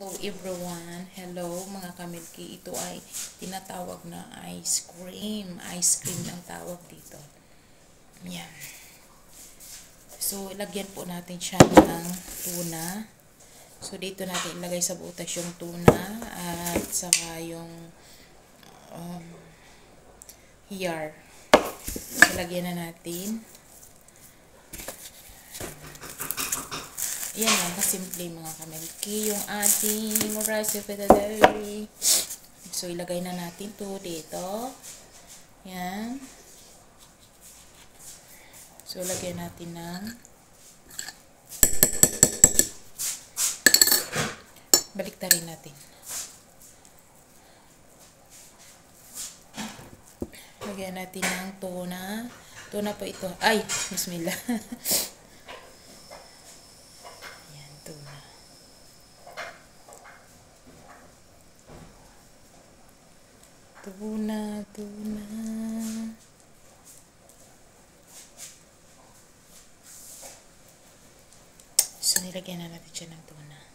Hello everyone. Hello mga kamilki. Ito ay tinatawag na ice cream. Ice cream ang tawag dito. Yan. So, ilagyan po natin siya ng tuna. So, dito natin ilagay sa butas yung tuna at saka yung hiyar. So, lagyan na natin. Yan lang, kasimple mga kamilki, yung ating recipe today. So, ilagay na natin to dito. Yan. So, lagyan natin ng baliktarin natin. Lagyan natin ng tuna. Tuna po ito. Ay, bismillah. Tuna. So, nilagyan na natin siya ng tuna.